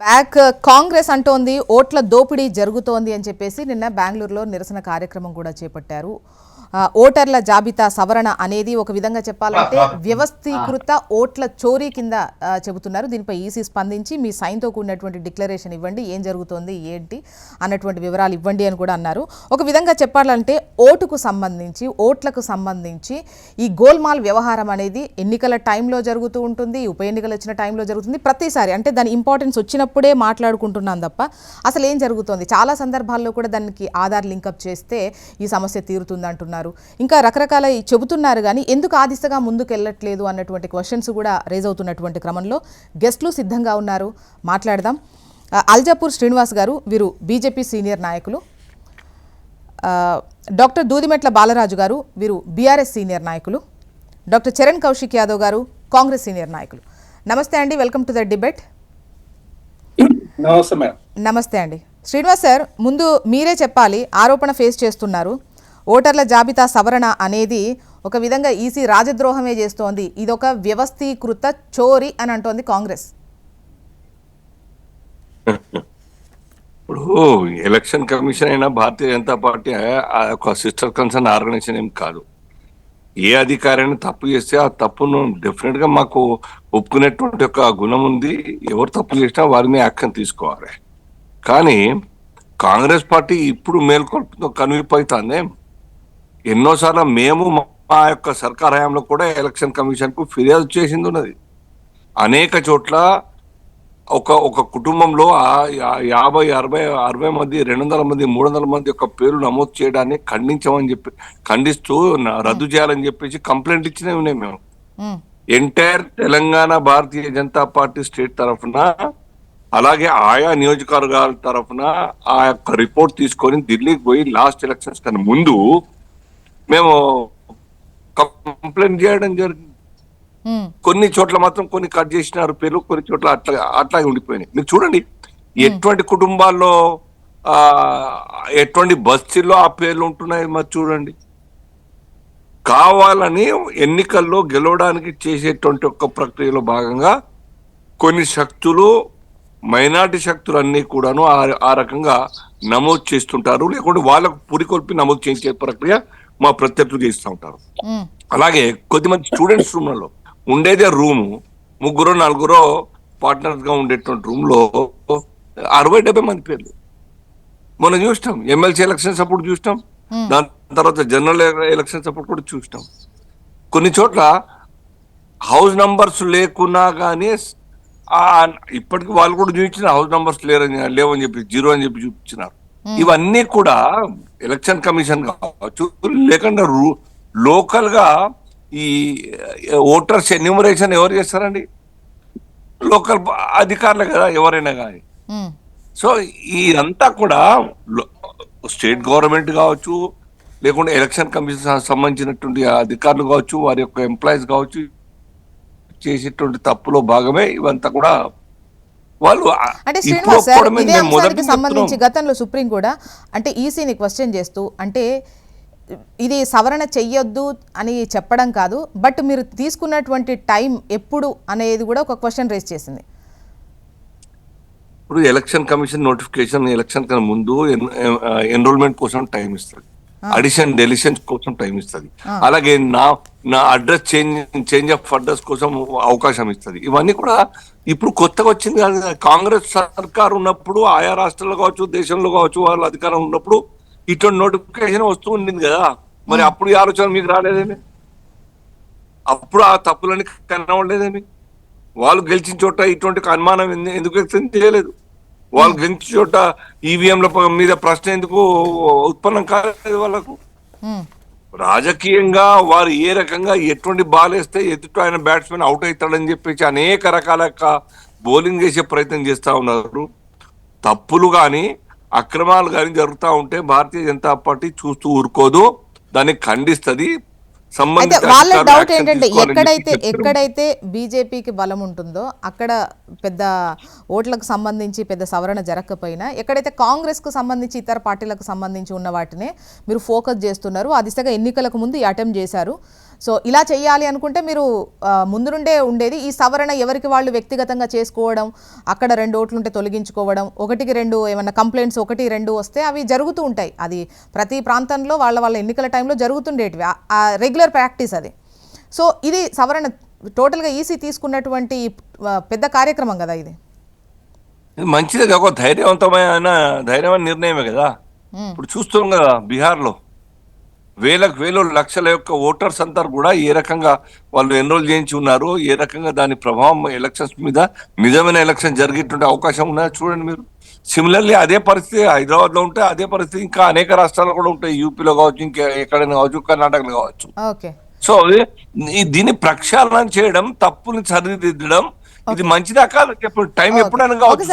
Back Congress అంటోంది ఓట్ల దోపిడీ జరుగుతోంది అని చెప్పేసి నిన్న బెంగళూరులో నిరసన కార్యక్రమం కూడా చేపట్టారు. ఓటర్ల జాబితా సవరణ అనేది ఒక విధంగా చెప్పాలంటే వ్యవస్థీకృత ఓట్ల చోరీ కింద చెబుతున్నారు. దీనిపై ఈసీ స్పందించి మీ సైన్తో కూడినటువంటి డిక్లరేషన్ ఇవ్వండి, ఏం జరుగుతోంది ఏంటి అన్నటువంటి వివరాలు ఇవ్వండి అని కూడా అన్నారు. ఒక విధంగా చెప్పాలంటే ఓట్లకు సంబంధించి ఈ గోల్మాల్ వ్యవహారం అనేది ఎన్నికల టైంలో జరుగుతూ ఉంటుంది, ఉప ఎన్నికలు వచ్చిన టైంలో జరుగుతుంది. ప్రతిసారి అంటే దాని ఇంపార్టెన్స్ వచ్చినప్పుడే మాట్లాడుకుంటున్నాం తప్ప అసలు ఏం జరుగుతోంది, చాలా సందర్భాల్లో కూడా దానికి ఆధార్ లింకప్ చేస్తే ఈ సమస్య తీరుతుంది అంటున్నారు. ఇంకా రకరకాల చెబుతున్నారు కానీ ఎందుకు ఆ దిశగా ముందుకు వెళ్ళట్లేదు అన్నటువంటి క్వశ్చన్స్ కూడా రేజ్ అవుతున్నటువంటి క్రమంలో గెస్టులు సిద్ధంగా ఉన్నారు, మాట్లాడదాం. అల్జాపూర్ శ్రీనివాస్ గారు, వీరు బీజేపీ సీనియర్ నాయకులు. డాక్టర్ దూదిమెట్ల బాలరాజు గారు, వీరు బీఆర్ఎస్ సీనియర్ నాయకులు. డాక్టర్ చరణ్ కౌశిక్ యాదవ్ గారు, కాంగ్రెస్ సీనియర్ నాయకులు. నమస్తే అండి, వెల్కమ్ టు ద డిబేట్. నమస్తే అండి. శ్రీనివాస్ సార్, ముందు మీరే చెప్పాలి, ఆరోపణ ఫేస్ చేస్తున్నారు. ఓటర్ల జాబితా సవరణ అనేది ఒక విధంగా ఈసీ రాజద్రోహమే చేస్తోంది, ఇదొక వ్యవస్థీకృత చోరీ అని అంటోంది కాంగ్రెస్. ఇప్పుడు ఎలక్షన్ కమిషన్ అయినా భారతీయ జనతా పార్టీ ఒక సిస్టర్ కన్సర్న్ ఆర్గనైజేషన్ ఏం కాదు. ఏ అధికారాన్ని తప్పు చేస్తే ఆ తప్పును డెఫినెట్ గా మాకు ఒప్పుకునేటువంటి ఒక గుణం ఉంది. ఎవరు తప్పు చేసినా వారిని యాక్షన్ తీసుకోవాలి. కానీ కాంగ్రెస్ పార్టీ ఇప్పుడు మేల్కొల్పుతో కనువిపోతుంది. ఎన్నోసార్లు మేము మా యొక్క సర్కార్ హయాంలో కూడా ఎలక్షన్ కమిషన్ కు ఫిర్యాదు చేసింది ఉన్నది. అనేక చోట్ల ఒక కుటుంబంలో 50, 60 మంది, 200 మంది, 300 మంది యొక్క పేర్లు నమోదు చేయడాన్ని ఖండిస్తూ రద్దు చేయాలని చెప్పేసి కంప్లైంట్ ఇచ్చినవి ఉన్నాయి మేము. Entire Telangana Bharatiya Janata party state తరఫున, అలాగే ఆయా నియోజకవర్గాల తరఫున ఆ యొక్క రిపోర్ట్ తీసుకొని ఢిల్లీకి పోయి లాస్ట్ ఎలక్షన్స్ కన్నా ముందు మేము కంప్లైంట్ చేయడం జరిగింది. కొన్ని చోట్ల మాత్రం కొన్ని కట్ చేసినారు పేర్లు, కొన్ని చోట్ల అట్లాగే ఉండిపోయినాయి. మీరు చూడండి ఎటువంటి కుటుంబాల్లో ఎటువంటి బస్తీల్లో ఆ పేర్లు ఉంటున్నాయి. మరి చూడండి, కావాలని ఎన్నికల్లో గెలవడానికి చేసేటువంటి ఒక ప్రక్రియలో భాగంగా కొన్ని శక్తులు, మైనార్టీ శక్తులు అన్ని కూడాను ఆ రకంగా నమోదు చేస్తుంటారు. లేకుంటే వాళ్ళకు పురికొల్పి నమోదు చేసే ప్రక్రియ మా ప్రత్యర్థులు చేస్తూ ఉంటారు. అలాగే కొద్దిమంది స్టూడెంట్స్ రూమ్లలో ఉండేదే రూము, 3-4 పార్ట్నర్స్ గా ఉండేటువంటి రూమ్ లో 60-70 మంది పేర్లు మనం చూస్తాం. ఎమ్మెల్సీ ఎలక్షన్స్ అప్పుడు చూస్తాం, దాని తర్వాత జనరల్ ఎలక్షన్స్ అప్పుడు కూడా చూస్తాం. కొన్ని చోట్ల హౌస్ నంబర్స్ లేకున్నా కానీ ఇప్పటికి వాళ్ళు కూడా చూపించిన హౌస్ నంబర్స్ లేవని చెప్పి 0 అని చెప్పి చూపించినారు. ఇవన్నీ కూడా ఎలక్షన్ కమిషన్ కావచ్చు, లేకుండా లోకల్ గా ఈ ఓటర్స్ ఎన్యూమరేషన్ ఎవరు చేస్తారండి? లోకల్ అధికారులే కదా, ఎవరైనా కానీ. సో ఇదంతా కూడా స్టేట్ గవర్నమెంట్ కావచ్చు, లేకుంటే ఎలక్షన్ కమిషన్ సంబంధించినటువంటి అధికారులు కావచ్చు, వారి యొక్క ఎంప్లాయీస్ కావచ్చు, చేసేటువంటి తప్పులో భాగమే ఇవంతా కూడా. వాళ్ళు అంటే శ్రీనివాస్ సార్, ఇదే అంశానికి సంబంధించి గతంలో సుప్రీం కూడా అంటే ఈసీని క్వశ్చన్ చేస్తూ, అంటే ఇది సవరణ చెయ్యొద్దు అని చెప్పడం కాదు, బట్ మీరు తీసుకున్నటువంటి టైం ఎప్పుడు అనేది కూడా ఒక క్వశ్చన్ రేస్ చేసింది. ఇప్పుడు ఎలక్షన్ కమిషన్ నోటిఫికేషన్ ఎలక్షన్ కన్నా ముందు ఎన్రోల్మెంట్ కోసం టైం ఇస్తుంది, అడిషన్ డెలిషన్ కోసం టైం ఇస్తుంది, అలాగే నా అడ్రస్ చేంజ్ ఆఫ్ అడ్రస్ కోసం అవకాశం ఇస్తుంది. ఇవన్నీ కూడా ఇప్పుడు కొత్తగా వచ్చింది కాదు. కాంగ్రెస్ సర్కార్ ఉన్నప్పుడు ఆయా రాష్ట్రాల్లో కావచ్చు, దేశంలో కావచ్చు, వాళ్ళ అధికారం ఉన్నప్పుడు ఇటువంటి నోటిఫికేషన్ వస్తూ ఉండింది కదా. మరి అప్పుడు ఈ ఆలోచన మీకు రాలేదేమి? అప్పుడు ఆ తప్పులని కనవలేదేమి? వాళ్ళు గెలిచిన చోట ఇటువంటి అనుమానం ఎందుకు వ్యక్తం చేయలేదు? వాళ్ళు గెలిచిన చోట ఈవీఎంల మీద ప్రశ్న ఎందుకు ఉత్పన్నం కాలేదు వాళ్ళకు? రాజకీయంగా వారు ఏ రకంగా ఎటువంటి బాల్ వేస్తే ఎదుటి ఆయన బ్యాట్స్మెన్ అవుట్ అవుతాడని చెప్పేసి అనేక రకాల బౌలింగ్ చేసే ప్రయత్నం చేస్తా ఉన్నారు. తప్పులు కానీ అక్రమాలు కానీ జరుగుతూ ఉంటే భారతీయ జనతా పార్టీ చూస్తూ ఊరుకోదు, దాన్ని ఖండిస్తుంది. అయితే వాళ్ళ డౌట్ ఏంటంటే ఎక్కడైతే బీజేపీకి బలం ఉంటుందో అక్కడ పెద్ద ఓట్లకు సంబంధించి పెద్ద సవరణ జరగకపోయినా, ఎక్కడైతే కాంగ్రెస్కు సంబంధించి ఇతర పార్టీలకు సంబంధించి ఉన్న వాటినే మీరు ఫోకస్ చేస్తున్నారు. ఆ దిశగా ఎన్నికలకు ముందు ఈ అటెంప్ట్ చేశారు. సో ఇలా చేయాలి అనుకుంటే మీరు ముందు నుండే ఉండేది ఈ సవరణ ఎవరికి వాళ్ళు వ్యక్తిగతంగా చేసుకోవడం, అక్కడ 2 ఓట్లుంటే తొలగించుకోవడం, 1కి 2 ఏమన్నా కంప్లైంట్స్ 1, 2 వస్తే అవి జరుగుతూ ఉంటాయి. అది ప్రతి ప్రాంతంలో వాళ్ళ ఎన్నికల టైంలో జరుగుతుండేటివి, రెగ్యులర్ ప్రాక్టీస్ అది. సో ఇది సవరణ టోటల్గా ఈసీ తీసుకున్నటువంటి పెద్ద కార్యక్రమం కదా ఇది. ఇది మంచిది, ఒక ధైర్యవంతమైన నిర్ణయమే కదా. ఇప్పుడు చూస్తున్నాం కదా, బీహార్లో వేలు లక్షల యొక్క ఓటర్స్ అంతా కూడా ఏ రకంగా వాళ్ళు ఎన్రోల్ చేయించి ఉన్నారు, ఏ రకంగా దాని ప్రభావం ఎలక్షన్స్ మీద, నిజమైన ఎలక్షన్ జరిగేటువంటి అవకాశం ఉన్నది చూడండి మీరు. సిమిలర్లీ అదే పరిస్థితి హైదరాబాద్ లో ఉంటే అదే పరిస్థితి ఇంకా అనేక రాష్ట్రాల్లో కూడా ఉంటాయి, యూపీలో కావచ్చు, ఇంకా ఎక్కడైనా కావచ్చు, కర్ణాటకలో కావచ్చు. ఓకే. సో దీన్ని ప్రక్షాళన చేయడం, తప్పుని సరిదిద్దడం ఇది మంచిదా కాదు చెప్పండి. టైం ఎప్పుడైనా కావచ్చు.